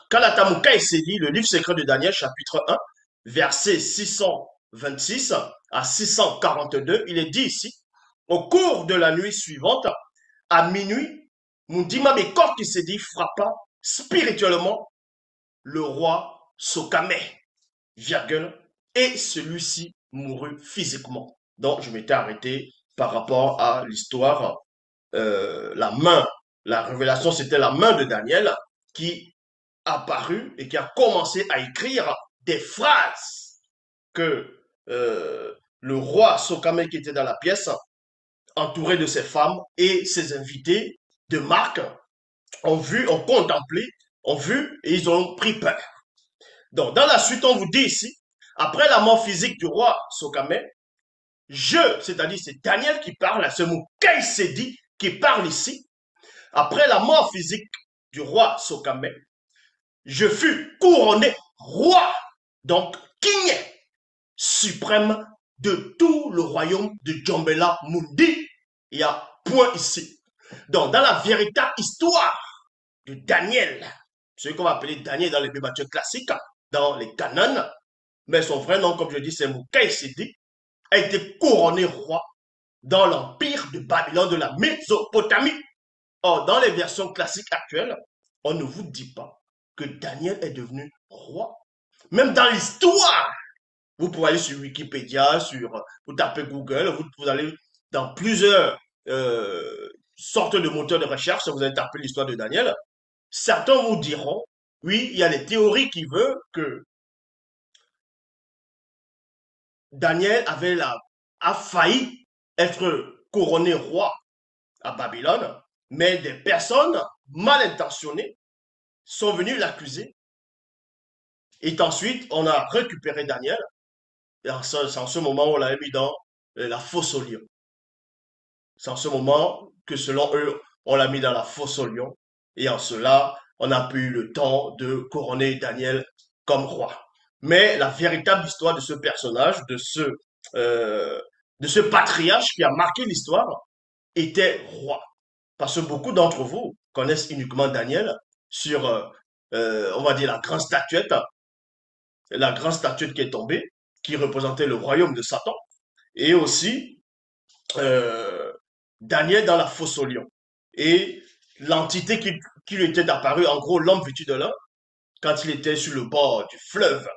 Kalatamukai s'est dit, le livre secret de Daniel, chapitre 1, verset 626 à 642, il est dit ici, au cours de la nuit suivante, à minuit, Mundima Mekor qui s'est dit frappa spirituellement le roi Sokame, virgule, et celui-ci mourut physiquement. Donc, je m'étais arrêté par rapport à l'histoire, la main, la révélation, c'était la main de Daniel qui apparut et qui a commencé à écrire des phrases que le roi Sokame qui était dans la pièce, entouré de ses femmes et ses invités de marque, ont vu, ont contemplé, ont vu et ils ont pris peur. Donc, dans la suite, on vous dit ici, après la mort physique du roi Sokame, c'est-à-dire c'est Daniel qui parle, ce mot Kaïsedi qui parle ici, après la mort physique du roi Sokame, je fus couronné roi, donc king suprême de tout le royaume de Djombela Mundi. Il y a point ici. Donc, dans la véritable histoire de Daniel, ce qu'on va appeler Daniel dans les bibliothéques classiques, dans les canons, mais son vrai nom, comme je dis, c'est Mukaïsidi, a été couronné roi dans l'empire de Babylone de la Mésopotamie. Or, dans les versions classiques actuelles, on ne vous dit pas que Daniel est devenu roi. Même dans l'histoire, vous pouvez aller sur Wikipédia, vous tapez Google, vous allez dans plusieurs sortes de moteurs de recherche, vous allez taper l'histoire de Daniel. Certains vous diront, oui, il y a des théories qui veulent que Daniel a failli être couronné roi à Babylone, mais des personnes mal intentionnées sont venues l'accuser. Et ensuite, on a récupéré Daniel. Et c'est en ce moment où on l'a mis dans la fosse au lion. C'est en ce moment que, selon eux, on l'a mis dans la fosse au lion. Et en cela, on n'a plus eu le temps de couronner Daniel comme roi. Mais la véritable histoire de ce personnage, de ce patriarche qui a marqué l'histoire, était roi. Parce que beaucoup d'entre vous connaissent uniquement Daniel sur, on va dire, la grande statuette qui est tombée, qui représentait le royaume de Satan, et aussi euh, Daniel dans la fosse au lion. Et l'entité qui lui était apparue, en gros, l'homme vêtu de lin, quand il était sur le bord du fleuve,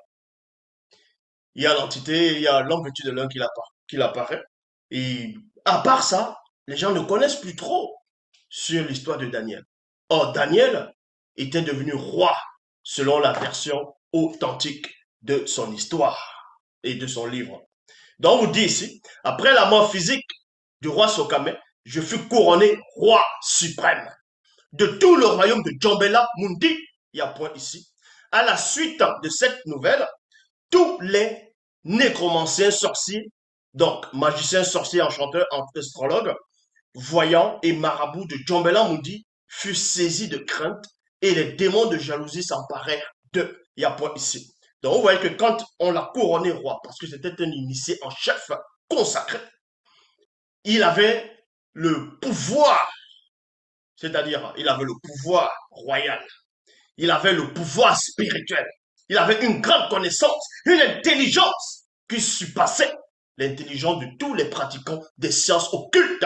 il y a l'homme vêtu de lin qui apparaît. Et à part ça, les gens ne connaissent plus trop sur l'histoire de Daniel. Or, Daniel était devenu roi selon la version authentique de son histoire et de son livre. Donc, on vous dit ici, après la mort physique du roi Sokame, je fus couronné roi suprême de tout le royaume de Djombela Mundi. Il y a point ici. À la suite de cette nouvelle, tous les nécromanciens sorciers, donc magiciens, sorciers, enchanteurs, astrologues, voyants et marabouts de Djombela Mundi furent saisis de crainte et les démons de jalousie s'emparèrent d'eux. Il y a point ici. Donc, vous voyez que quand on l'a couronné roi, parce que c'était un initié en chef consacré, il avait le pouvoir, c'est-à-dire il avait le pouvoir royal, il avait le pouvoir spirituel, il avait une grande connaissance, une intelligence qui surpassait l'intelligence de tous les pratiquants des sciences occultes.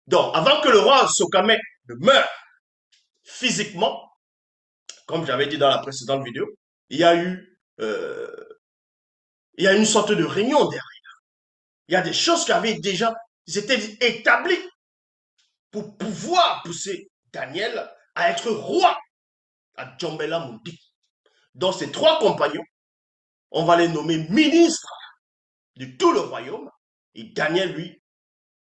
Donc, avant que le roi Sokame ne meure physiquement, comme j'avais dit dans la précédente vidéo, il y a eu il y a une sorte de réunion derrière. Il y a des choses qui avaient déjà été établies pour pouvoir pousser Daniel à être roi à Djombela Mundi. Donc ces trois compagnons, on va les nommer ministres de tout le royaume. Et Daniel, lui,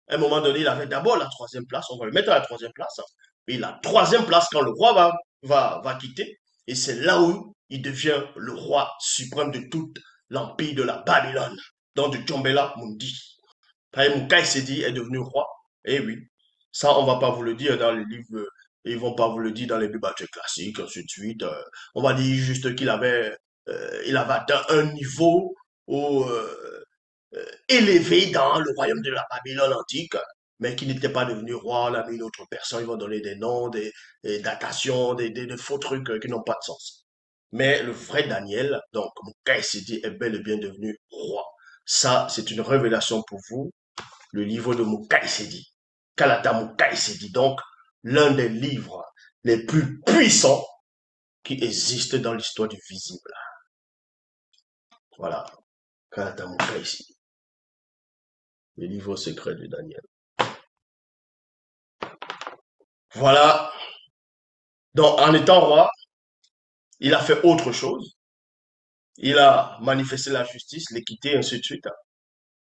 à un moment donné, il avait d'abord la troisième place. On va le mettre à la troisième place. Et la troisième place, quand le roi va quitter, et c'est là où il devient le roi suprême de tout l'empire de la Babylone, donc de Djombela Mundi. Mukai Sedi est devenu roi. Et oui, ça, on va pas vous le dire dans les livres, ils vont pas vous le dire dans les bibliothèques classiques, ainsi de suite. On va dire juste il avait atteint un niveau où, élevé dans le royaume de la Babylone antique. mais qui n'était pas devenu roi, on a mis une autre personne, ils vont donner des noms, des datations, des faux trucs qui n'ont pas de sens. Mais le vrai Daniel, donc Mukai Sedi, est bel et bien devenu roi. Ça, c'est une révélation pour vous, le livre de Mukai Sedi. Kalata Mukai Sedi, donc l'un des livres les plus puissants qui existent dans l'histoire du visible. Voilà, Kalata Mukai Sedi, le livre secret de Daniel. Voilà, donc en étant roi, il a fait autre chose. Il a manifesté la justice, l'équité, ainsi de suite.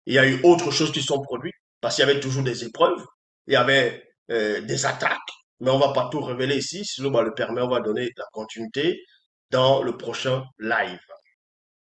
Il y a eu autre chose qui sont produites, parce qu'il y avait toujours des épreuves, il y avait des attaques, mais on ne va pas tout révéler ici, si l'on le permet, on va donner la continuité dans le prochain live.